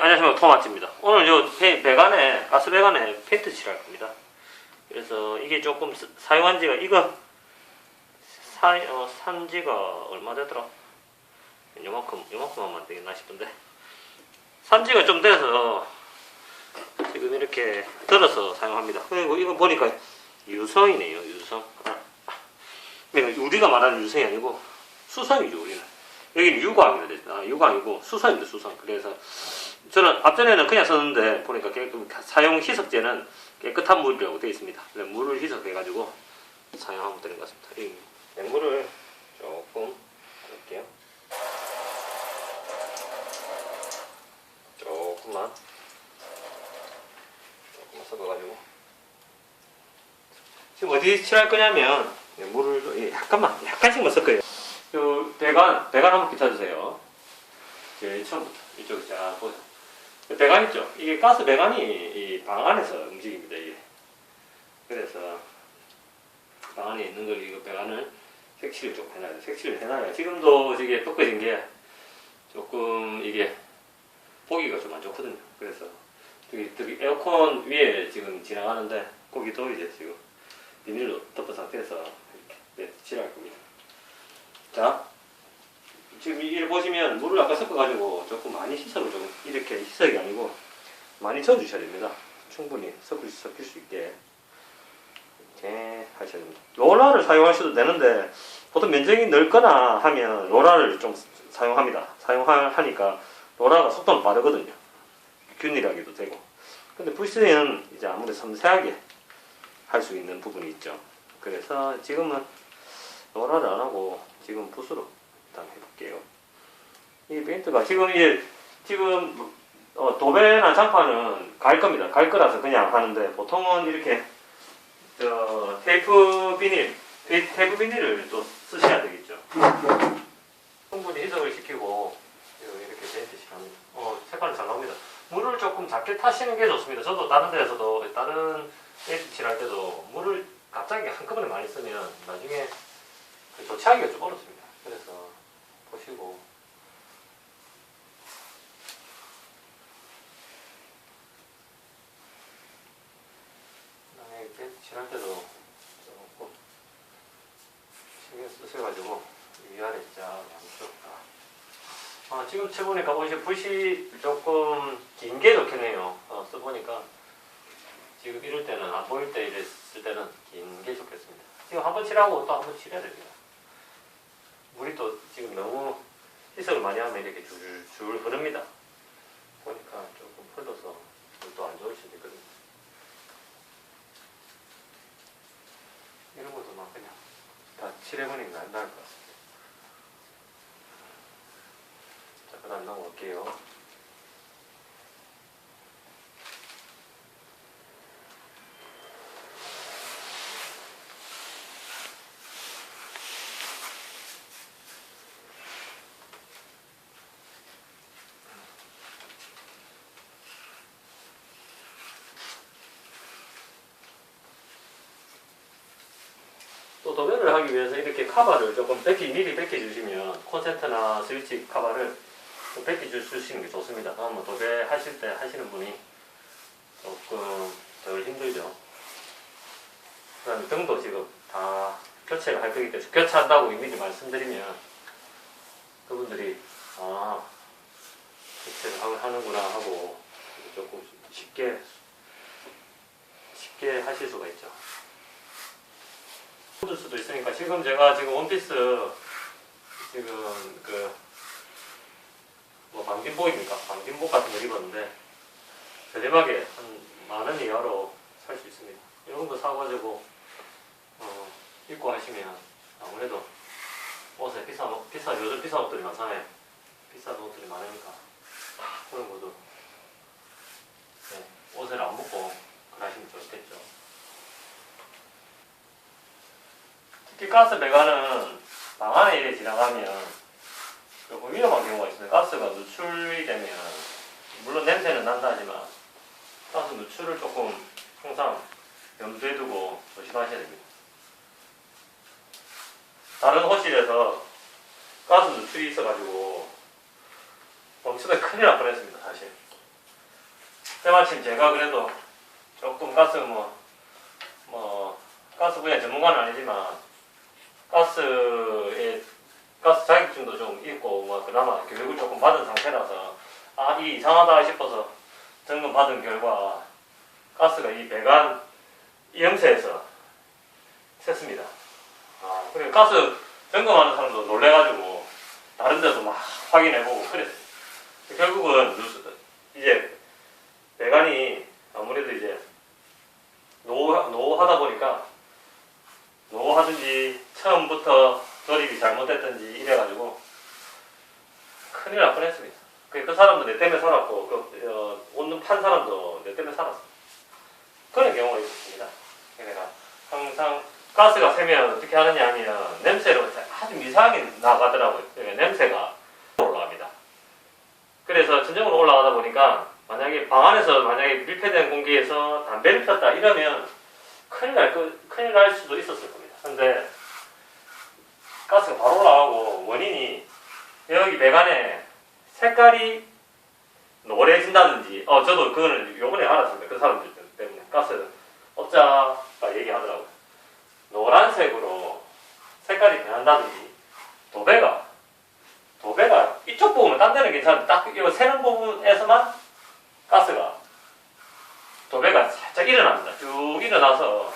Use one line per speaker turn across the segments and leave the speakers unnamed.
안녕하십니까. 토마치입니다. 오늘 요 배관에, 가스 배관에 페인트 칠할 겁니다. 그래서 이게 조금 사용한 지가, 이거 산 지가 얼마 되더라? 요만큼 하면 되겠나 싶은데. 산 지가 좀 돼서 지금 이렇게 들어서 사용합니다. 그리고 이거 보니까 유성이네요, 유성. 우리가 말하는 유성이 아니고 수성이죠, 우리는. 여기는 유광이라 되죠. 유광이고 수성입니다, 수성. 그래서 저는 앞전에는 그냥 썼는데 보니까 사용 희석제는 깨끗한 물이라고 되어 있습니다. 물을 희석해가지고 사용하면 되는 것 같습니다. 이 맹물을 조금 넣을게요. 조금만 섞어가지고 지금 어디 칠할 거냐면 물을 약간씩만 섞어요. 요 배관 한번 비춰주세요. 제일 처음부터 이쪽에 쫙 보세요. 배관 있죠? 이게 가스 배관이 이 방 안에서 움직입니다. 이게. 그래서 방 안에 있는 걸 이거 배관을 색칠을 좀 해놔야 돼. 색칠을 해놔야 지금도 이게 꺾어진 게 조금 이게 보기가 좀 안 좋거든요. 그래서 여기 에어컨 위에 지금 지나가는데 거기도 이제 지금 비닐로 덮은 상태에서 이렇게 칠할 겁니다. 자, 지금 이를 보시면 물을 아까 섞어가지고 조금 많이 희석을 좀 이렇게 희석이 아니고 많이 저어주셔야 됩니다. 충분히 섞일 수 있게 이렇게 하셔야 됩니다. 롤러를 사용하셔도 되는데 보통 면적이 넓거나 하면 롤러를 좀 사용합니다. 사용하니까 롤러가 속도는 빠르거든요. 균일하게도 되고. 근데 부시는 이제 아무래도 섬세하게 할 수 있는 부분이 있죠. 그래서 지금은 롤러를 안 하고 지금 붓으로 일단 해볼게요. 이 페인트가 지금 도배나 장판은 갈 겁니다. 갈 거라서 그냥 하는데 보통은 이렇게 테이프 비닐을 또 쓰셔야 되겠죠. 충분히 희석을 시키고 이렇게 페인트 칠합니다. 색깔은 잘 나옵니다. 물을 조금 작게 타시는 게 좋습니다. 저도 다른 데에서도 다른 페인트 칠할 때도 물을 갑자기 한꺼번에 많이 쓰면 나중에 교체하기가 좀 어렵습니다. 그래서 보시고 그다음에 페인트 칠할 때도 조금 신경 쓰셔가지고 위아래 쫙 양쪽 다. 지금 쳐보니까 붓이 조금 긴 게 좋겠네요. 써보니까 지금 이럴 때는 안 보일 때 이랬을 때는 긴 게 좋겠습니다. 지금 한번 칠하고 또 한번 칠해야 됩니다. 물이 또 지금 너무 희석을 많이 하면 이렇게 줄 흐릅니다. 보니까 조금 흘러서 물도 안 좋을 수도 있거든요. 이런 것도 막 그냥 다 칠해버리는 게 안 나을 것 같습니다. 자, 그 다음 넘어갈게요. 또 도배를 하기 위해서 이렇게 카바를 조금 미리 벗겨주시면 콘센트나 스위치 카바를 좀 벗겨주시는 게 좋습니다. 그러면 도배 하실 때 하시는 분이 조금 덜 힘들죠. 그 다음에 등도 지금 다 교체를 할 거기 때문에 교체한다고 미리 말씀드리면 그분들이 교체를 하는구나 하고 조금 쉽게 하실 수가 있죠. 묻을 수도 있으니까 제가 지금 원피스 지금 방진복입니까? 방진복 같은 거 입었는데 저렴하게 한 10,000원 이하로 살 수 있습니다. 이런 거 사가지고 입고 하시면 아무래도 옷에 요즘 비싼 옷들이 많잖아요. 비싼 옷들이 많으니까 그런 것도 옷을 안 벗고 그러시면 좋겠죠. 특히 가스 배관은 방 안에 이렇게 지나가면 조금 위험한 경우가 있어요. 가스가 누출이 되면 물론 냄새는 난다 하지만 가스 누출을 조금 항상 염두에 두고 조심하셔야 됩니다. 다른 호실에서 가스 누출이 있어가지고 엄청나게 큰일 날 뻔했습니다. 사실 때마침 제가 그래도 조금 가스 가스 분야 전문가는 아니지만 가스 자격증도 좀 있고 그나마 교육을 조금 받은 상태라서 이 이상하다 싶어서 점검 받은 결과 가스가 이 배관 이염새에서 샜습니다. 그리고 가스 점검하는 사람도 놀래가지고 다른 데도 막 확인해보고 그랬어요. 결국은 이제 배관이 아무래도 이제 노하다 보니까 노하든지 처음부터 조립이 잘못됐든지 이래가지고 큰일 날 뻔했습니다. 그 사람도 내 때문에 살았고 원룸 판 사람도 내 때문에 살았어. 그런 경우가 있었습니다. 그러니까 항상 가스가 새면 어떻게 하느냐 하면 냄새로 아주 이상하게 나가더라고요. 그러니까 냄새가 올라갑니다. 그래서 전정으로 올라가다 보니까 만약에 방 안에서 밀폐된 공기에서 담배를 폈다 이러면 큰일 날 수도 있었을 겁니다. 근데 가스가 바로 올라가고 원인이 여기 배관에 색깔이 노래진다든지 저도 그거는 요번에 알았습니다. 그 사람들 때문에 가스 업자가 얘기하더라고요. 노란색으로 색깔이 변한다든지 도배가 이쪽 부분은 딴 데는 괜찮은데 딱 이 새는 부분에서만 가스가 도배가 살짝 일어납니다. 쭉 일어나서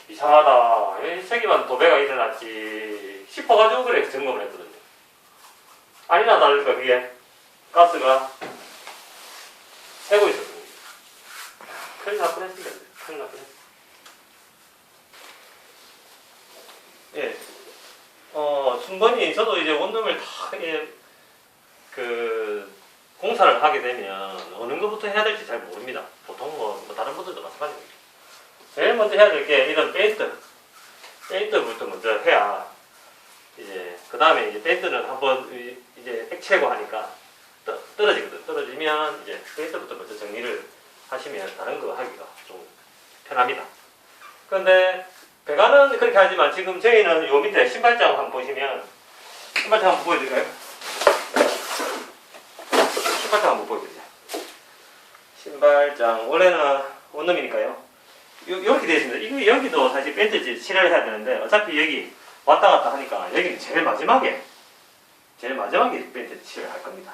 이상하다. 이 색이만 도배가 일어났지 싶어가지고 그래 점검을 했거든요. 아니나 다를까 그게 가스가 새고 있었거든요. 큰일 날 뻔했습니다. 큰일 날 뻔했습니다. 예. 충분히 저도 이제 원룸을 다 공사를 하게 되면 어느 것부터 해야 될지 잘 모릅니다. 보통 다른 분들도 마찬가지입니다. 제일 먼저 해야 될 게 이런 페인트부터 먼저 해야 이제 그 다음에 이제 페인트는 한번 이제 액체고 하니까 떨어지거든. 떨어지면 이제 페인트부터 먼저 정리를 하시면 다른 거 하기가 좀 편합니다. 그런데 배관은 그렇게 하지만 지금 저희는 요 밑에 신발장 한번 보시면 신발장 한번 보여드릴까요? 신발장 한번 보여드리자. 신발장 원래는 원룸이니까요. 이렇게 되어 있습니다. 이거 여기도 사실 페인트 칠을 해야 되는데 어차피 여기 왔다 갔다 하니까 여기는 제일 마지막에 페인트 칠을 할 겁니다.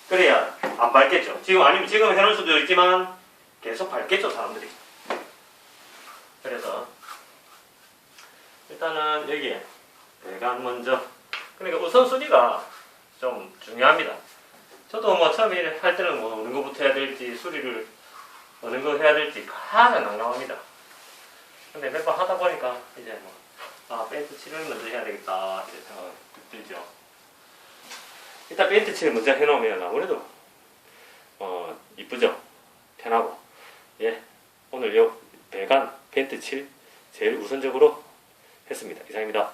그래야 안 밟겠죠. 지금 해놓을 수도 있지만 계속 밟겠죠 사람들이. 그래서 일단은 여기에 배관 먼저. 그러니까 우선순위가 좀 중요합니다. 저도 처음에 할 때는 어느 거부터 해야 될지 수리를 어느 거 해야 될지 가장 난감합니다. 근데 몇 번 하다 보니까 이제 페인트 칠을 먼저 해야 되겠다 이렇게 생각이 들죠. 일단 페인트 칠을 먼저 해놓으면 아무래도 이쁘죠. 편하고. 오늘 요 배관 페인트 칠 제일 우선적으로 했습니다. 이상입니다.